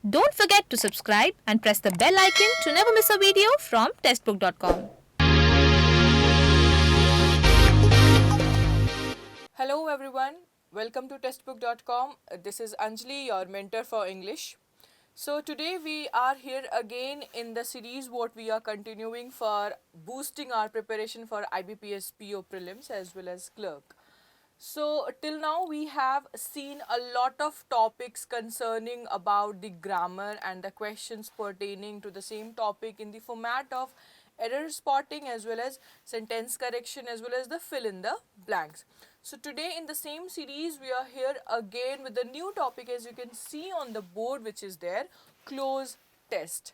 Don't forget to subscribe and press the bell icon to never miss a video from testbook.com. Hello everyone, welcome to testbook.com. This is Anjali, your mentor for English. So today we are here again in the series what we are continuing for boosting our preparation for IBPS PO prelims as well as clerk. So till now we have seen a lot of topics concerning about the grammar and the questions pertaining to the same topic in the format of error spotting as well as sentence correction as well as the fill in the blanks. So today in the same series we are here again with a new topic, as you can see on the board which is there, cloze test.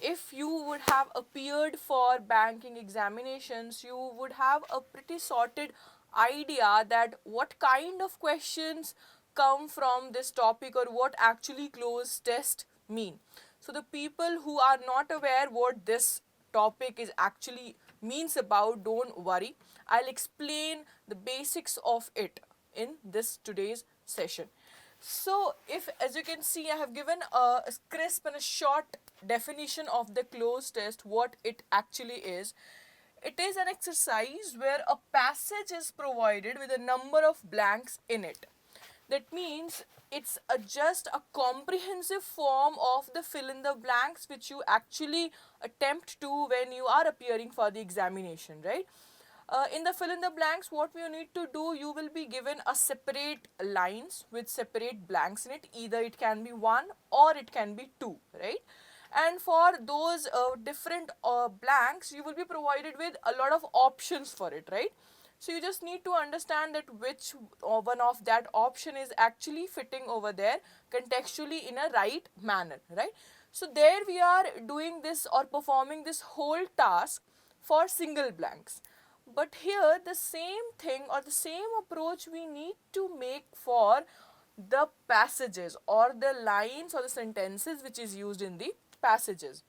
If you would have appeared for banking examinations, you would have a pretty sorted idea that what kind of questions come from this topic or what actually cloze test mean. So the people who are not aware what this topic is actually means about, don't worry, I'll explain the basics of it in this today's session. So if, as you can see, I have given a crisp and a short definition of the cloze test, what it actually is. It is an exercise where a passage is provided with a number of blanks in it. That means it's just a comprehensive form of the fill in the blanks which you actually attempt to when you are appearing for the examination, right? In the fill in the blanks, what you need to do, you will be given a separate lines with separate blanks in it. Either it can be one or it can be two, right? And for those different blanks, you will be provided with a lot of options for it, right? So you just need to understand that which one of that option is actually fitting over there contextually in a right manner, right? So there we are doing this or performing this whole task for single blanks. But here the same thing or the same approach we need to make for the passages or the lines or the sentences which is used in the passages.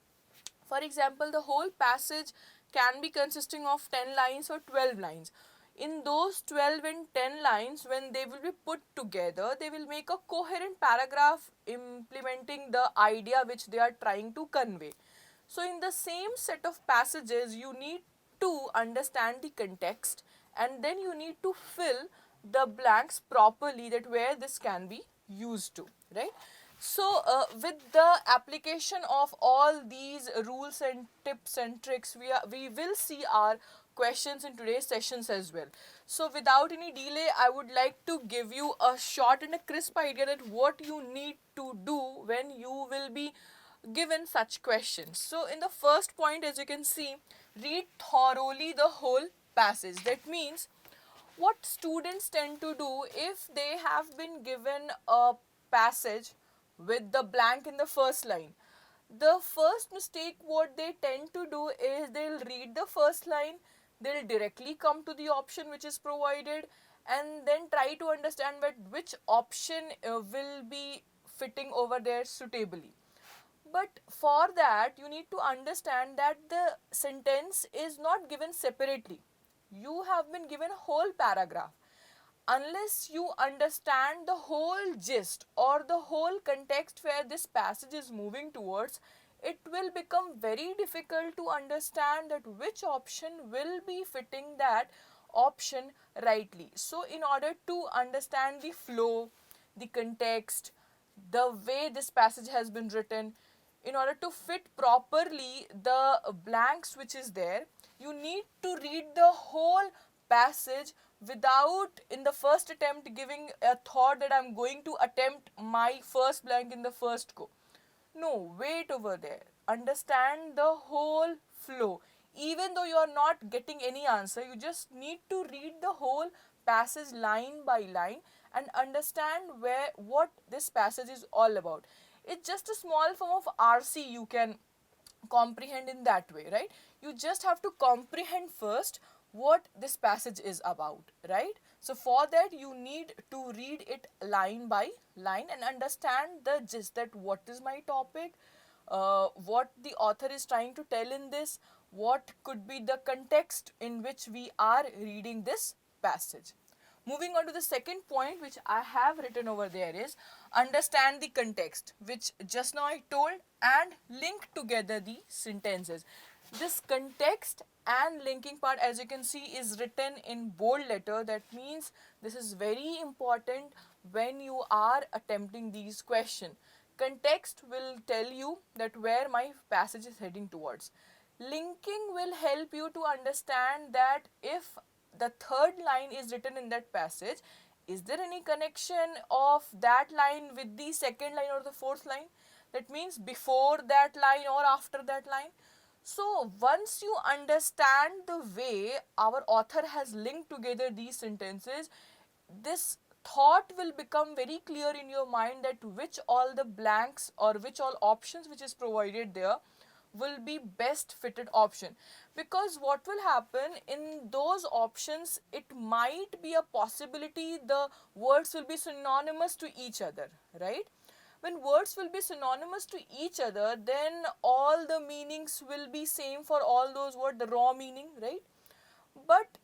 For example, the whole passage can be consisting of 10 lines or 12 lines. In those 12 and 10 lines, when they will be put together, they will make a coherent paragraph implementing the idea which they are trying to convey. So in the same set of passages, you need to understand the context and then you need to fill the blanks properly, that where this can be used to, right? So with the application of all these rules and tips and tricks, we will see our questions in today's sessions as well. So without any delay, I would like to give you a short and a crisp idea that what you need to do when you will be given such questions. So in the first point, as you can see, read thoroughly the whole passage. That means what students tend to do if they have been given a passage with the blank in the first line. The first mistake what they tend to do is they'll read the first line, they'll directly come to the option which is provided and then try to understand which option will be fitting over there suitably. But for that, you need to understand that the sentence is not given separately. You have been given a whole paragraph. Unless you understand the whole gist or the whole context where this passage is moving towards, it will become very difficult to understand that which option will be fitting that option rightly. So in order to understand the flow, the context, the way this passage has been written, in order to fit properly the blanks which is there, you need to read the whole passage without in the first attempt giving a thought that I'm going to attempt my first blank in the first go. No, wait over there. Understand the whole flow. Even though you are not getting any answer, you just need to read the whole passage line by line and understand what this passage is all about. It's just a small form of RC you can comprehend in that way, right? You just have to comprehend first what this passage is about, right? So for that you need to read it line by line and understand the gist, that what is my topic, what the author is trying to tell in this, what could be the context in which we are reading this passage. Moving on to the second point which I have written over there is understand the context, which just now I told, and link together the sentences. This context and linking part, as you can see, is written in bold letter. That means this is very important when you are attempting these questions. Context will tell you that where my passage is heading towards. Linking will help you to understand that if the third line is written in that passage, is there any connection of that line with the second line or the fourth line? That means before that line or after that line. So once you understand the way our author has linked together these sentences, this thought will become very clear in your mind that which all the blanks or which all options which is provided there will be best fitted option. Because what will happen in those options, it might be a possibility the words will be synonymous to each other, right? When words will be synonymous to each other, then all the meanings will be same for all those words, the raw meaning, right? But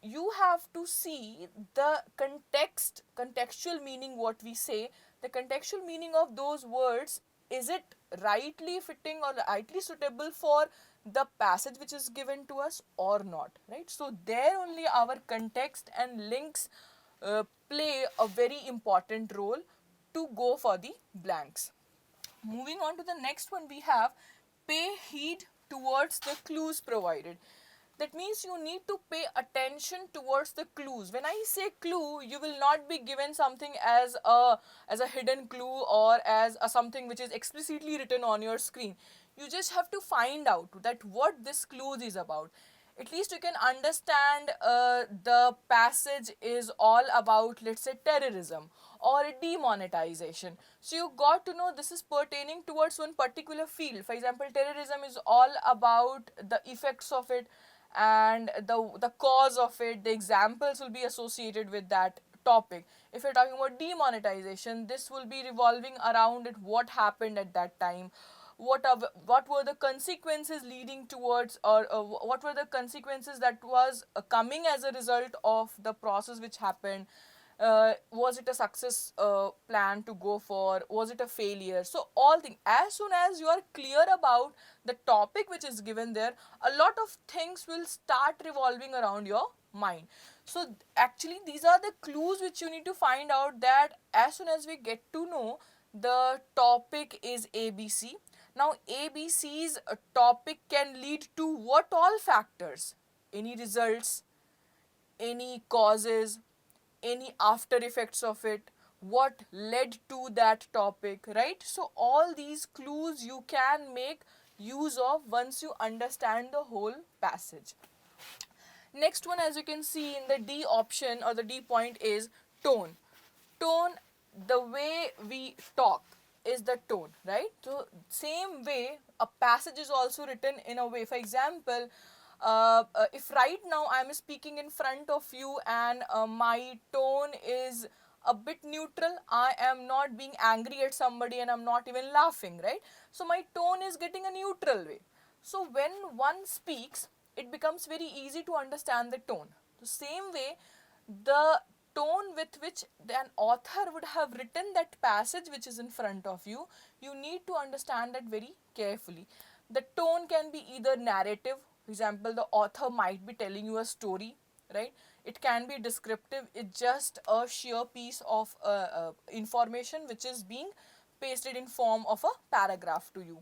you have to see the contextual meaning, what we say, the contextual meaning of those words. Is it rightly fitting or rightly suitable for the passage which is given to us or not, right? So there only our context and links play a very important role to go for the blanks. Moving on to the next one, we have pay heed towards the clues provided. That means you need to pay attention towards the clues. When I say clue, you will not be given something as a hidden clue or as a something which is explicitly written on your screen. You just have to find out that what this clue is about. At least you can understand the passage is all about, let's say, terrorism or demonetization. So you got to know this is pertaining towards one particular field. For example, terrorism is all about the effects of it and the cause of it. The examples will be associated with that topic. If you're talking about demonetization, this will be revolving around it, what happened at that time, what were the consequences leading towards, or what were the consequences that was coming as a result of the process which happened. Was it a success plan to go for, was it a failure? So all things, as soon as you are clear about the topic which is given there, a lot of things will start revolving around your mind. So actually these are the clues which you need to find out, that as soon as we get to know the topic is ABC. Now ABC's topic can lead to what all factors? Any results, any causes, any after effects of it, what led to that topic, right? So all these clues you can make use of once you understand the whole passage. Next one, as you can see in the D option or the D point, is tone. Tone, the way we talk is the tone, right? So same way a passage is also written in a way. For example, if right now I am speaking in front of you and my tone is a bit neutral, I am not being angry at somebody and I'm not even laughing, right? So my tone is getting a neutral way. So when one speaks, it becomes very easy to understand the tone. The same way, the tone with which an author would have written that passage which is in front of you, you need to understand that very carefully. The tone can be either narrative. For example, the author might be telling you a story, right? It can be descriptive. It's just a sheer piece of information which is being pasted in form of a paragraph to you.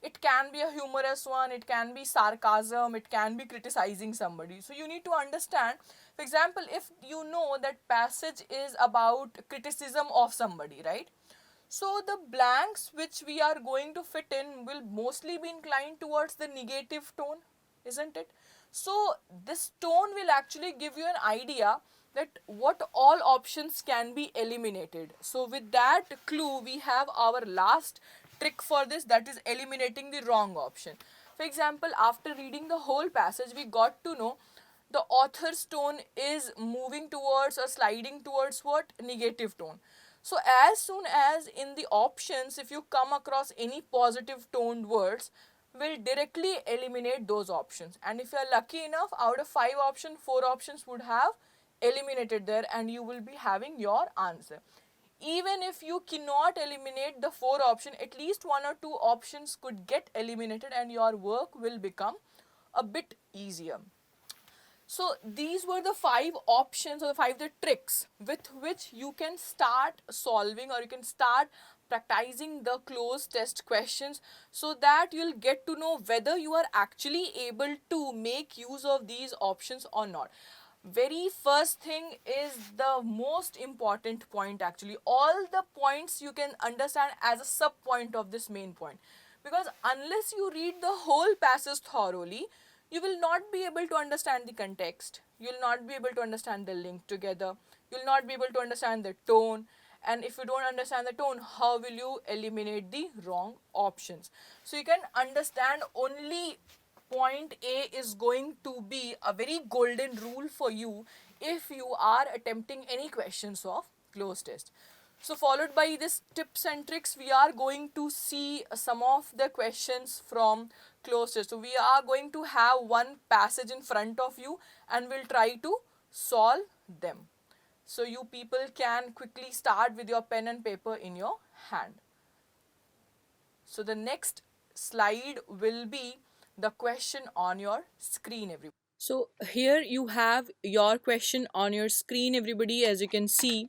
It can be a humorous one, it can be sarcasm, it can be criticizing somebody. So you need to understand. For example, if you know that passage is about criticism of somebody, right? So the blanks which we are going to fit in will mostly be inclined towards the negative tone, isn't it? So this tone will actually give you an idea that what all options can be eliminated. So with that clue, we have our last trick for this, that is eliminating the wrong option. For example, after reading the whole passage, we got to know the author's tone is moving towards or sliding towards what? Negative tone. So as soon as in the options, if you come across any positive toned words, will directly eliminate those options. And if you are lucky enough, out of 5 options, 4 options would have eliminated there and you will be having your answer. Even if you cannot eliminate the 4 options, at least 1 or 2 options could get eliminated and your work will become a bit easier. So these were the 5 options or the 5 tricks with which you can start solving or you can start practicing the closed test questions, so that you'll get to know whether you are actually able to make use of these options or not. Very first thing is the most important point. Actually, all the points you can understand as a sub point of this main point, because unless you read the whole passage thoroughly, you will not be able to understand the context, you will not be able to understand the link together, you will not be able to understand the tone, and if you don't understand the tone, how will you eliminate the wrong options? So you can understand only point A is going to be a very golden rule for you if you are attempting any questions of closed test. So followed by this tips and tricks, we are going to see some of the questions from closed test. So we are going to have one passage in front of you and we'll try to solve them. So you people can quickly start with your pen and paper in your hand. So the next slide will be the question on your screen, everybody. So here you have your question on your screen, everybody. As you can see,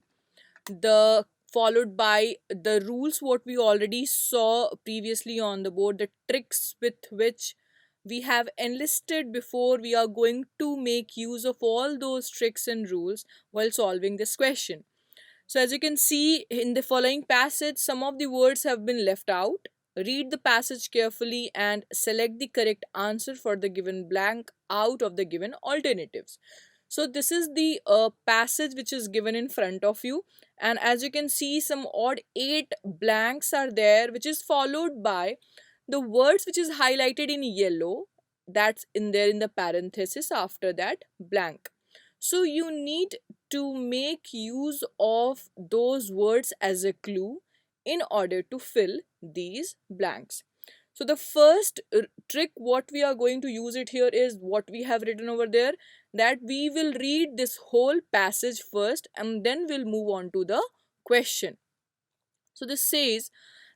the followed by the rules what we already saw previously on the board, the tricks with which we have enlisted before we are going to make use of all those tricks and rules while solving this question. So as you can see in the following passage, some of the words have been left out. Read the passage carefully and select the correct answer for the given blank out of the given alternatives. So this is the passage which is given in front of you, and as you can see, some odd 8 blanks are there, which is followed by the words which is highlighted in yellow, that's in there in the parenthesis after that blank. So you need to make use of those words as a clue in order to fill these blanks. So the first trick what we are going to use it here is what we have written over there, that we will read this whole passage first and then we'll move on to the question. So this says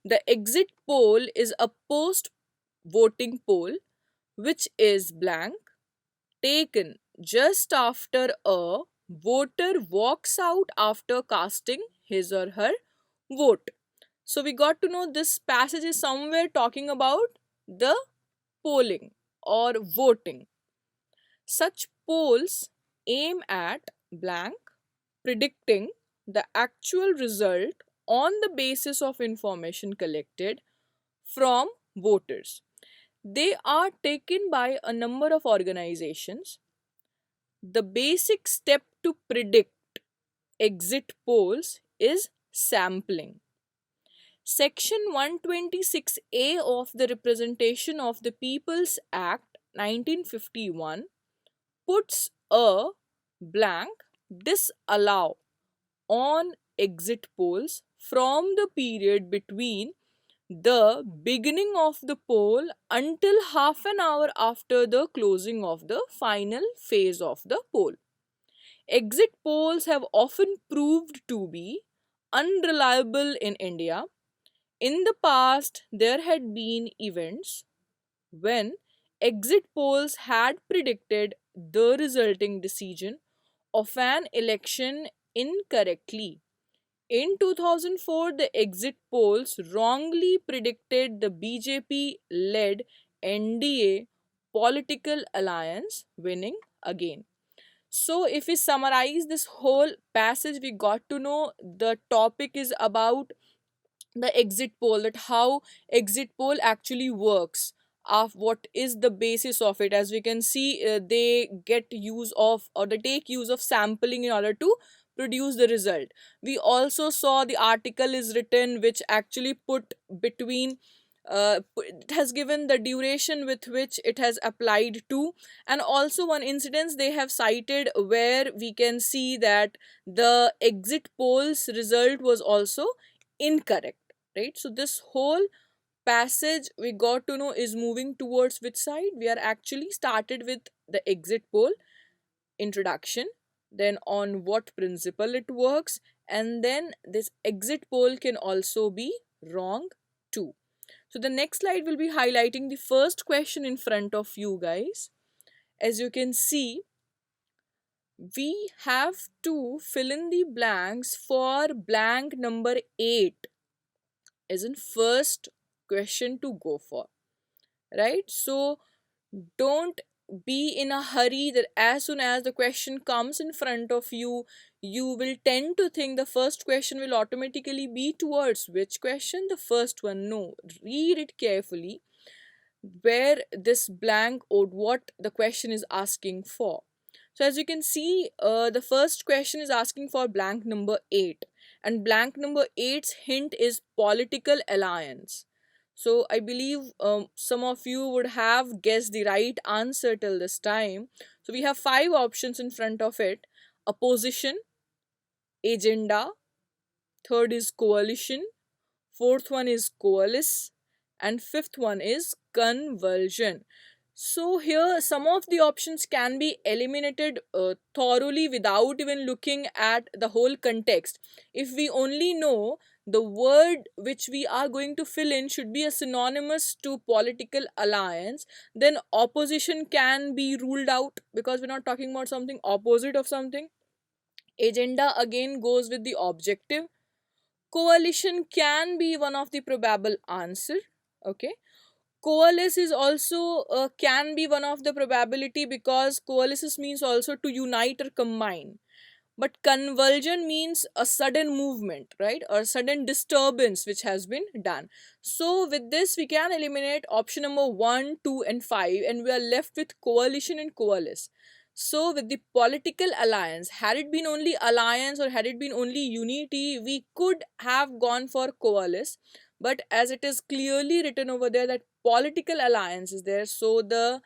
the exit poll is a post voting poll which is blank, taken just after a voter walks out after casting his or her vote. So we got to know this passage is somewhere talking about the polling or voting. Such polls aim at blank, predicting the actual result on the basis of information collected from voters. They are taken by a number of organizations. The basic step to predict exit polls is sampling. Section 126A of the Representation of the People's Act 1951 puts a blank disallow on exit polls from the period between the beginning of the poll until half an hour after the closing of the final phase of the poll. Exit polls have often proved to be unreliable in India. In the past, there had been events when exit polls had predicted the resulting decision of an election incorrectly. In 2004, the exit polls wrongly predicted the BJP led NDA political alliance winning again. So, if we summarize this whole passage, we got to know the topic is about the exit poll, that how exit poll actually works, of what is the basis of it. As we can see, they get use of or they take use of sampling in order to produce the result. We also saw the article is written which actually put between it has given the duration with which it has applied to, and also one incidence they have cited where we can see that the exit polls result was also incorrect, right? So this whole passage we got to know is moving towards which side. We are actually started with the exit poll introduction, then on what principle it works, and then this exit poll can also be wrong too. So the next slide will be highlighting the first question in front of you guys. As you can see, we have to fill in the blanks for blank number 8 as in first question to go for, right? So don't be in a hurry that as soon as the question comes in front of you, you will tend to think the first question will automatically be towards which question, the first one. No, read it carefully where this blank or what the question is asking for. So as you can see, the first question is asking for blank number 8, and blank number 8's hint is political alliance. So I believe some of you would have guessed the right answer till this time. So we have 5 options in front of it: opposition, agenda, third is coalition, fourth one is coalesce, and fifth one is convulsion. So here some of the options can be eliminated thoroughly without even looking at the whole context. If we only know the word which we are going to fill in should be a synonymous to political alliance, then opposition can be ruled out because we're not talking about something opposite of something. Agenda again goes with the objective. Coalition can be one of the probable answer. Okay, coalesce is also can be one of the probability because coalesce means also to unite or combine, but convulsion means a sudden movement, right, or sudden disturbance which has been done. So with this we can eliminate option number 1, 2 and 5, and we are left with coalition and coalesce. So with the political alliance, had it been only alliance or had it been only unity, we could have gone for coalesce, but as it is clearly written over there that political alliance is there, so the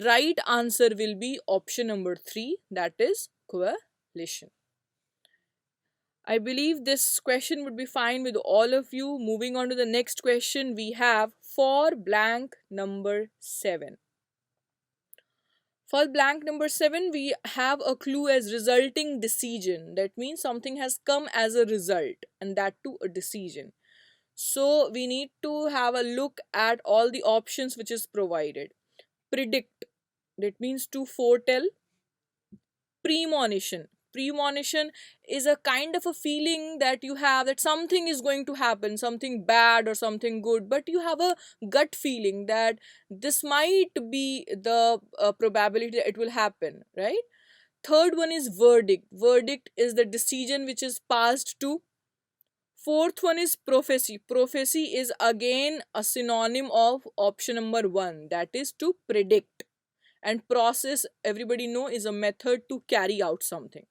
right answer will be option number 3, that is coalition. I believe this question would be fine with all of you. Moving on to the next question, we have for blank number 7. For blank number 7, we have a clue as resulting decision. That means something has come as a result, and that too a decision. So we need to have a look at all the options which is provided. Predict, that means to foretell. Premonition, premonition is a kind of a feeling that you have that something is going to happen, something bad or something good, but you have a gut feeling that this might be the probability that it will happen, right? Third one is verdict. Verdict is the decision which is passed to. Fourth one is prophecy. Prophecy is again a synonym of option number 1, that is to predict. And process, everybody know, is a method to carry out something.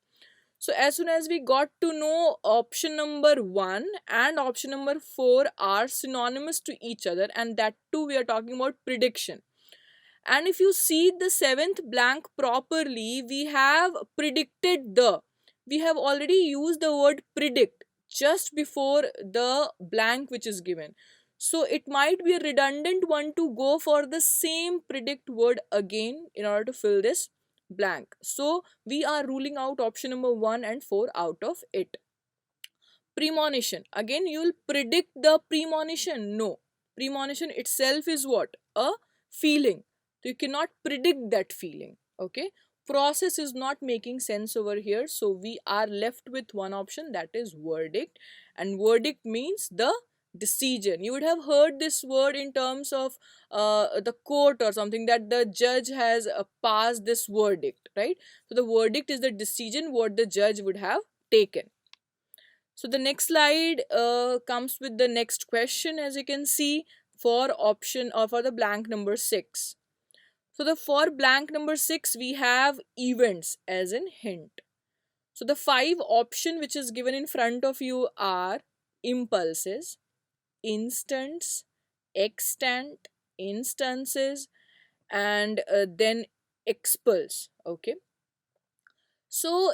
So as soon as we got to know option number 1 and option number 4 are synonymous to each other, and that too we are talking about prediction. And if you see the 7th blank properly, we have predicted the, we have already used the word predict just before the blank which is given. So it might be a redundant one to go for the same predict word again in order to fill this blank. So we are ruling out option number 1 and 4 out of it. Premonition, again you will predict the premonition. No, premonition itself is what? A feeling. So you cannot predict that feeling. Okay, process is not making sense over here, so we are left with one option, that is verdict. And verdict means the decision. You would have heard this word in terms of the court or something, that the judge has passed this verdict, right? So the verdict is the decision what the judge would have taken. So the next slide comes with the next question, as you can see, for option or for the blank number 6. So the for blank number 6 we have events as in hint. So the 5 option which is given in front of you are impulses, instants, extant, instances, and then expulse. Okay. So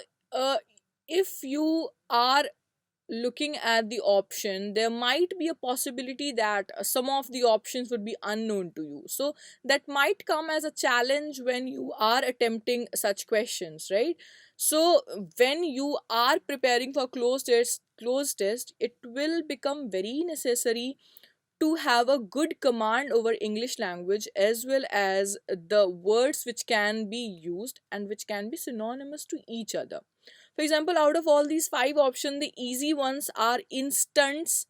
if you are looking at the option, there might be a possibility that some of the options would be unknown to you. So that might come as a challenge when you are attempting such questions, right? So when you are preparing for closed test, it will become very necessary to have a good command over English language, as well as the words which can be used and which can be synonymous to each other. For example, out of all these five options, the easy ones are instants,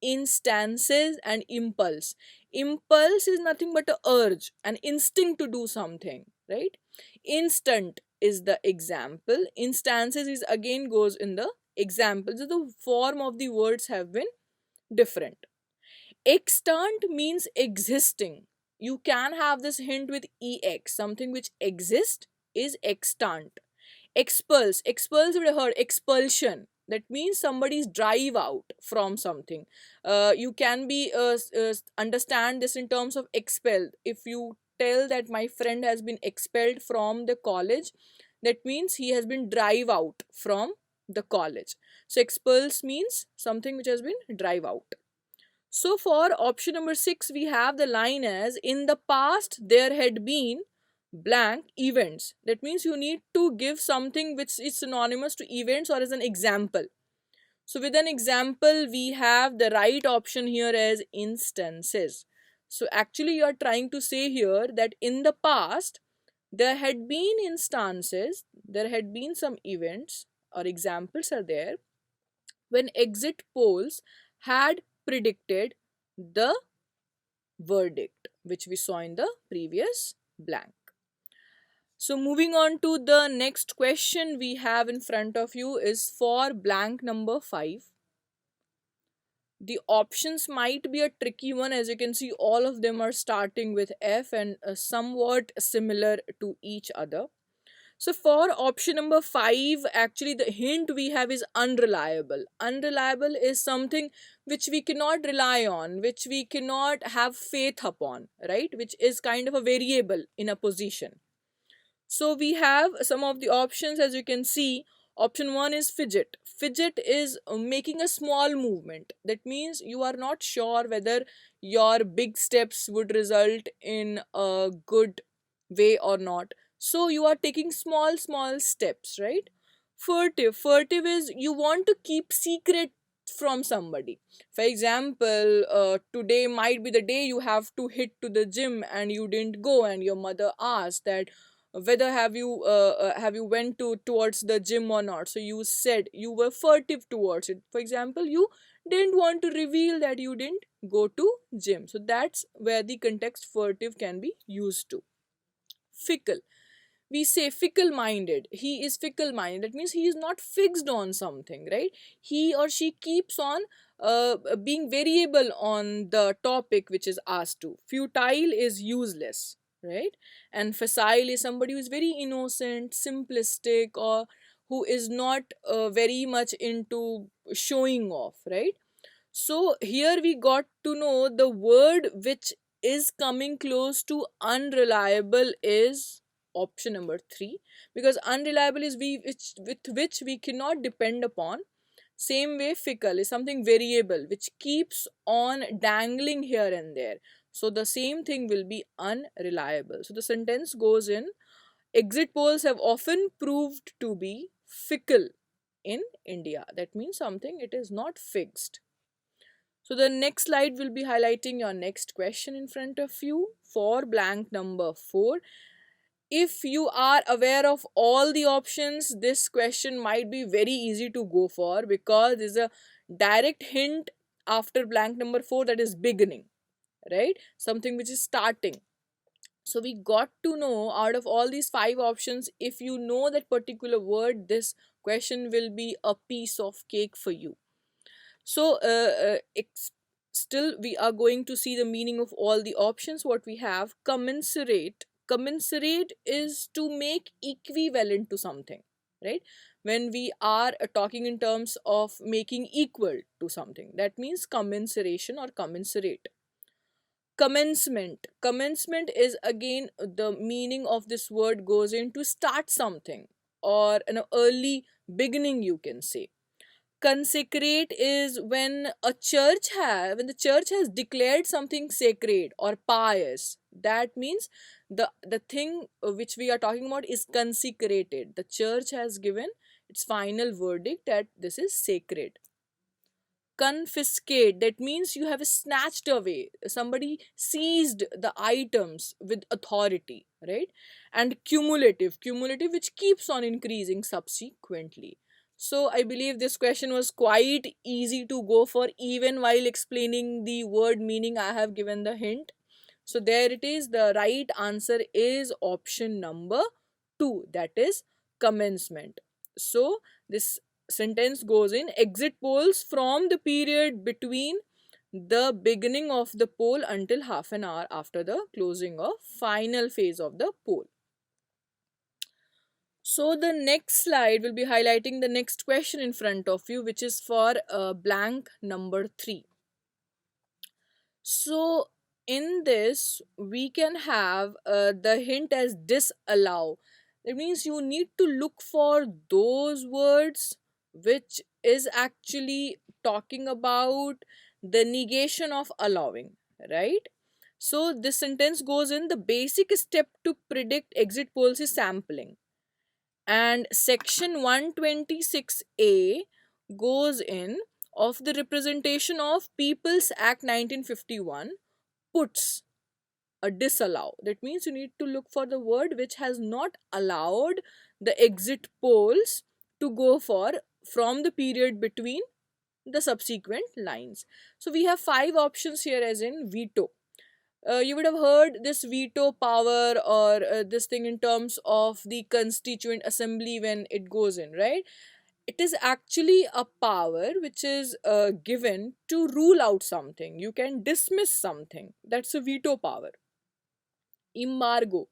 instances, and impulse. Impulse is nothing but a urge, an instinct to do something, right? Instant is the example. Instances is again goes in the example. So the form of the words have been different. Extant means existing. You can have this hint with ex. Something which exists is extant. Expulse, would have heard expulsion. That means somebody's drive out from something. You can be understand this in terms of expelled. If you tell that my friend has been expelled from the college, that means he has been drive out from the college. So expulse means something which has been drive out. So for option number 6, we have the line as in the past there had been blank events. That means you need to give something which is synonymous to events or as an example. So with an example, we have the right option here as instances. So actually you are trying to say here that in the past there had been instances, there had been some events or examples are there when exit polls had predicted the verdict, which we saw in the previous blank. So moving on to the next question we have in front of you is for blank number 5. The options might be a tricky one. As you can see, all of them are starting with F and somewhat similar to each other. So for option number 5, actually the hint we have is unreliable. Unreliable is something which we cannot rely on, which we cannot have faith upon, right? Which is kind of a variable in a position. So we have some of the options. As you can see, option 1 is fidget. Fidget is making a small movement. That means you are not sure whether your big steps would result in a good way or not. So you are taking small steps, right? Furtive is you want to keep secret from somebody. For example, today might be the day you have to hit to the gym and you didn't go, and your mother asked that whether have you went to towards the gym or not. So you said you were furtive towards it. For example, you didn't want to reveal that you didn't go to gym. So that's where the context furtive can be used to. Fickle, we say fickle minded. He is fickle minded. That means he is not fixed on something, right? He or she keeps on being variable on the topic which is asked to. Futile is useless, right? And facile is somebody who is very innocent, simplistic, or who is not very much into showing off, right? So here we got to know the word which is coming close to unreliable is option number 3, because unreliable is with which we cannot depend upon. Same way, fickle is something variable which keeps on dangling here and there. So the same thing will be unreliable. So the sentence goes in: exit polls have often proved to be fickle in India. That means something, it is not fixed. So the next slide will be highlighting your next question in front of you for blank number 4. If you are aware of all the options, this question might be very easy to go for, because there's a direct hint after blank number 4, that is beginning, right? Something which is starting. So we got to know out of all these 5 options, if you know that particular word, this question will be a piece of cake for you. So still we are going to see the meaning of all the options. What we have: commensurate. Commensurate is to make equivalent to something, right? When we are talking in terms of making equal to something, that means commensuration or commensurate. Commencement. Commencement is again, the meaning of this word goes in to start something, or an early beginning, you can say. Consecrate is when the church has declared something sacred or pious. That means the thing which we are talking about is consecrated. The church has given its final verdict that this is sacred. Confiscate, that means you have snatched away, somebody seized the items with authority, right? And cumulative which keeps on increasing subsequently. So I believe this question was quite easy to go for. Even while explaining the word meaning, I have given the hint. So there it is. The right answer is option number 2, that is commencement. So this sentence goes in: exit polls from the period between the beginning of the poll until half an hour after the closing of final phase of the poll. So the next slide will be highlighting the next question in front of you, which is for blank number 3. So in this, we can have the hint as disallow. That means you need to look for those words which is actually talking about the negation of allowing, right? So this sentence goes in: the basic step to predict exit polls is sampling. And section 126A goes in of the Representation of People's Act 1951 puts a disallow. That means you need to look for the word which has not allowed the exit polls to go for from the period between the subsequent lines. So we have 5 options here, as in veto. You would have heard this veto power, or this thing in terms of the constituent assembly when it goes in, right? It is actually a power which is given to rule out something. You can dismiss something. That's a veto power. Embargo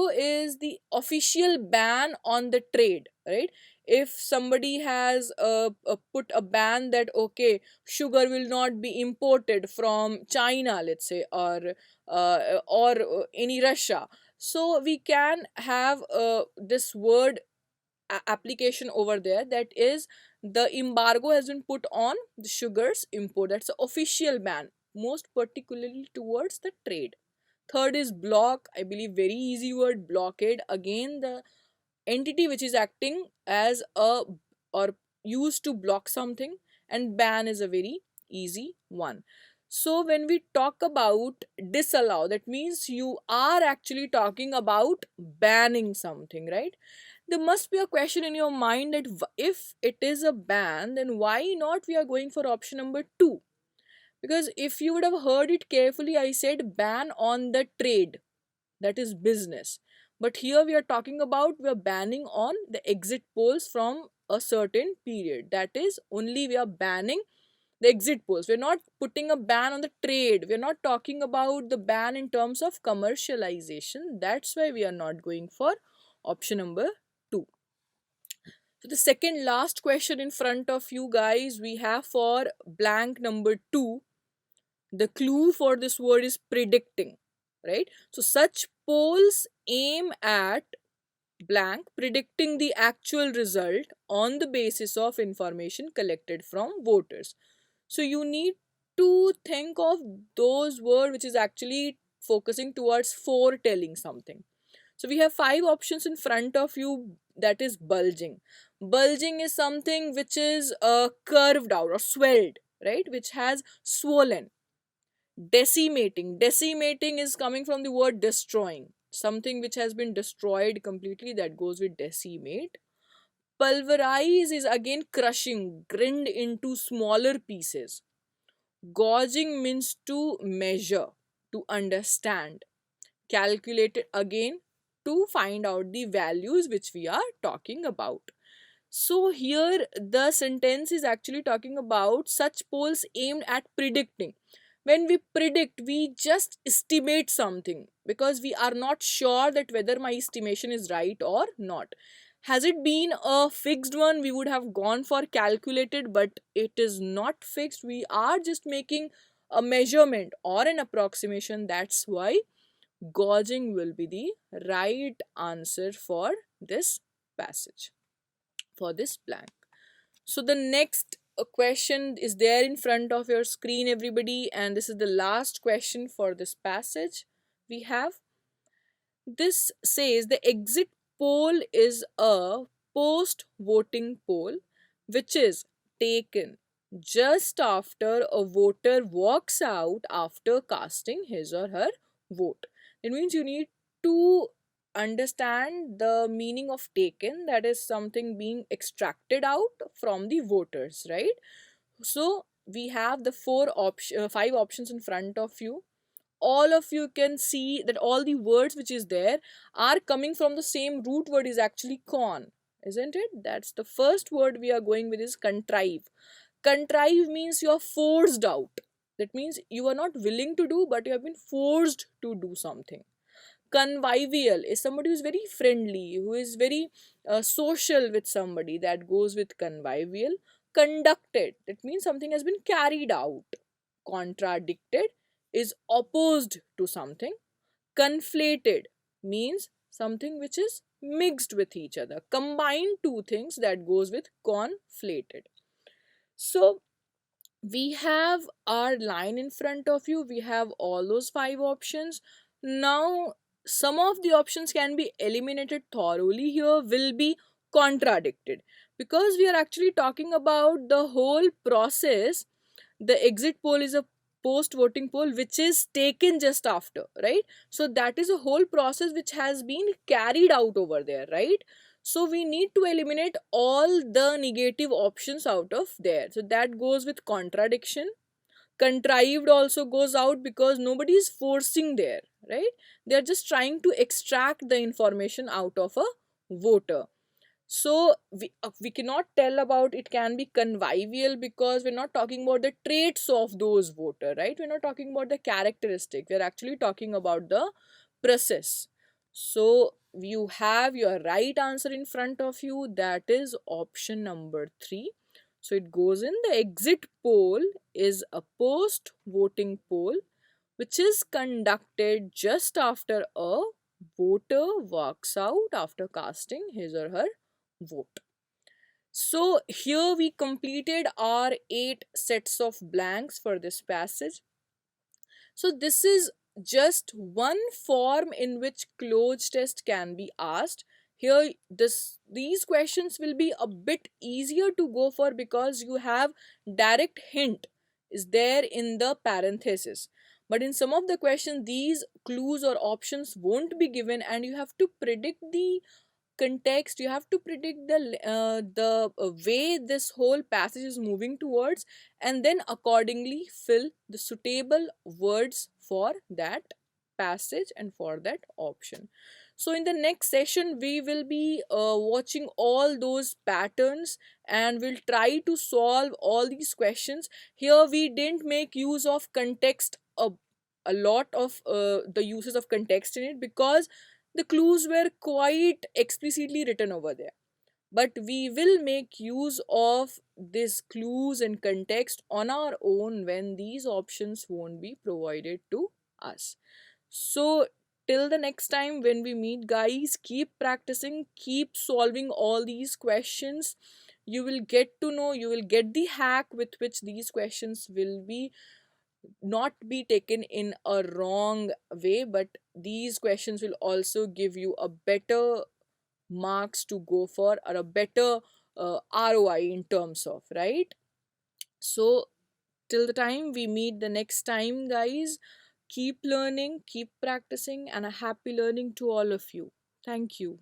is the official ban on the trade, right? If somebody has put a ban that okay, sugar will not be imported from China, let's say, or any Russia, so we can have this word application over there, that is the embargo has been put on the sugars import. That's the official ban, most particularly towards the trade. Third is block. I believe very easy word, blockade. Again, the entity which is acting as a or used to block something, and ban is a very easy one. So when we talk about disallow, that means you are actually talking about banning something, right? There must be a question in your mind that if it is a ban, then why not we are going for option number 2? Because if you would have heard it carefully, I said ban on the trade, that is business. But here we are talking about we are banning on the exit polls from a certain period. That is only we are banning the exit polls. We're not putting a ban on the trade. We're not talking about the ban in terms of commercialization. That's why we are not going for option number 2. So the second last question in front of you guys we have for blank number 2. The clue for this word is predicting, right? So such polls aim at blank predicting the actual result on the basis of information collected from voters. So you need to think of those words which is actually focusing towards foretelling something. So we have 5 options in front of you, that is bulging. Bulging is something which is curved out or swelled, right? Which has swollen. Decimating is coming from the word destroying. Something which has been destroyed completely, that goes with decimate. Pulverize is again crushing, grind into smaller pieces. Gauging means to measure, to understand. Calculate it again to find out the values which we are talking about. So here the sentence is actually talking about such polls aimed at predicting. When we predict, we just estimate something because we are not sure that whether my estimation is right or not. Has it been a fixed one, we would have gone for calculated, but it is not fixed. We are just making a measurement or an approximation. That's why gauging will be the right answer for this passage, for this blank. So the next question is there in front of your screen, everybody, and this is the last question for this passage we have. This says the exit poll is a post voting poll which is taken just after a voter walks out after casting his or her vote. It means you need to understand the meaning of taken, that is something being extracted out from the voters, right? So we have the five options in front of you. All of you can see that all the words which is there are coming from the same root word, is actually con, isn't it? That's the first word we are going with, is contrive. Contrive means you are forced out. That means you are not willing to do, but you have been forced to do something. Convivial is somebody who is very friendly, who is very social with somebody, that goes with convivial. Conducted, that means something has been carried out. Contradicted is opposed to something. Conflated means something which is mixed with each other. Combine two things, that goes with conflated. So we have our line in front of you, we have all those five options. Now some of the options can be eliminated thoroughly. Here will be contradicted, because we are actually talking about the whole process. The exit poll is a post voting poll which is taken just after, right? So that is a whole process which has been carried out over there, right? So we need to eliminate all the negative options out of there. So that goes with contradiction. Contrived also goes out because nobody is forcing there, right? They are just trying to extract the information out of a voter. So we cannot tell about it can be convivial, because we're not talking about the traits of those voter, right? We're not talking about the characteristic, we're actually talking about the process. So you have your right answer in front of you, that is option number 3. So it goes in, the exit poll is a post voting poll which is conducted just after a voter walks out after casting his or her vote. So here we completed our 8 sets of blanks for this passage. So this is just one form in which Cloze test can be asked. Here these questions will be a bit easier to go for, because you have direct hint is there in the parenthesis. But in some of the questions, these clues or options won't be given, and you have to predict the context, you have to predict the way this whole passage is moving towards, and then accordingly fill the suitable words for that passage and for that option. So in the next session we will be watching all those patterns, and we'll try to solve all these questions. Here we didn't make use of context, a lot of the uses of context in it, because the clues were quite explicitly written over there. But we will make use of these clues and context on our own when these options won't be provided to us. So till the next time when we meet, guys, keep practicing, keep solving all these questions. You will get to know, you will get the hack with which these questions will be not be taken in a wrong way, but these questions will also give you a better marks to go for, or a better ROI in terms of, right? So till the time we meet the next time, guys, keep learning, keep practicing, and a happy learning to all of you. Thank you.